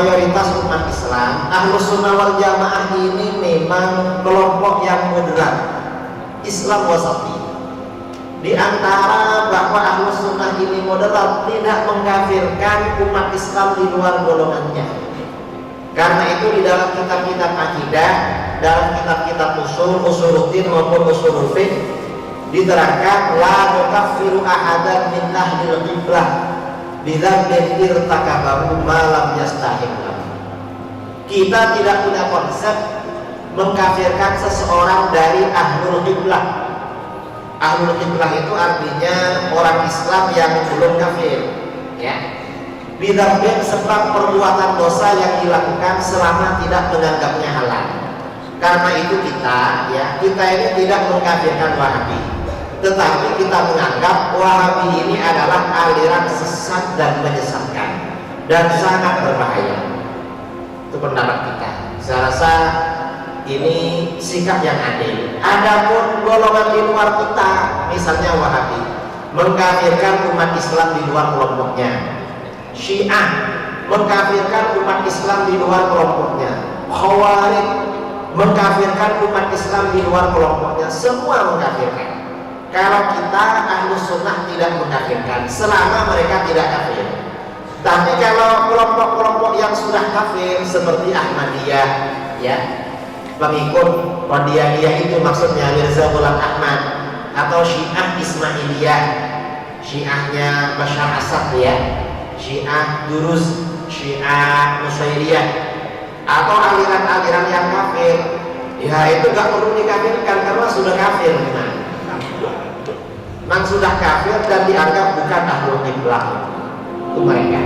mayoritas umat Islam, Ahlus Sunnah wal Jamaah ini memang kelompok yang moderat, Islam wasati. Di antara bahwa Ahlus Sunnah ini moderat, tidak mengkafirkan umat Islam di luar golongannya. Karena itu di dalam kitab-kitab akidah, dalam kitab-kitab usuluddin maupun usulul fiqh diterangkan la nukaffiru ahadan min ahlil qiblah bidzambin irtakabahu ma lam yastahil. Kita tidak punya konsep mengkafirkan seseorang dari ahlul qiblah. Ahlul qiblah itu artinya orang Islam yang belum kafir, ya. Bidzambin sebab perbuatan dosa yang dilakukan selama tidak menganggapnya halal. Karena itu kita ini tidak mengkafirkan Wahabi, tetapi kita menganggap Wahabi ini adalah aliran sesat dan menyesatkan dan sangat berbahaya. Itu pendapat kita. Saya rasa ini sikap yang adil. Adapun golongan di luar kita, misalnya Wahabi, mengkafirkan umat Islam di luar kelompoknya. Syiah mengkafirkan umat Islam di luar kelompoknya. Khawarij mengkafirkan umat Islam di luar kelompoknya. Semua mengkafirkan. Kalau kita Ahlus Sunnah tidak mengkafirkan selama mereka tidak kafir. Tapi kalau kelompok-kelompok yang sudah kafir seperti Ahmadiyah, ya, pengikut Qadianiyah itu maksudnya Mirza Ghulam Ahmad, atau Syiah Ismailiyah, Syiahnya Bashar Asad, ya, Syiah Durus, Syiah Nusairiyah, atau aliran-aliran yang kafir, ya itu gak perlu dikafirkan karena sudah kafir. Memang sudah kafir dan dianggap bukan ahlul qiblah itu mereka.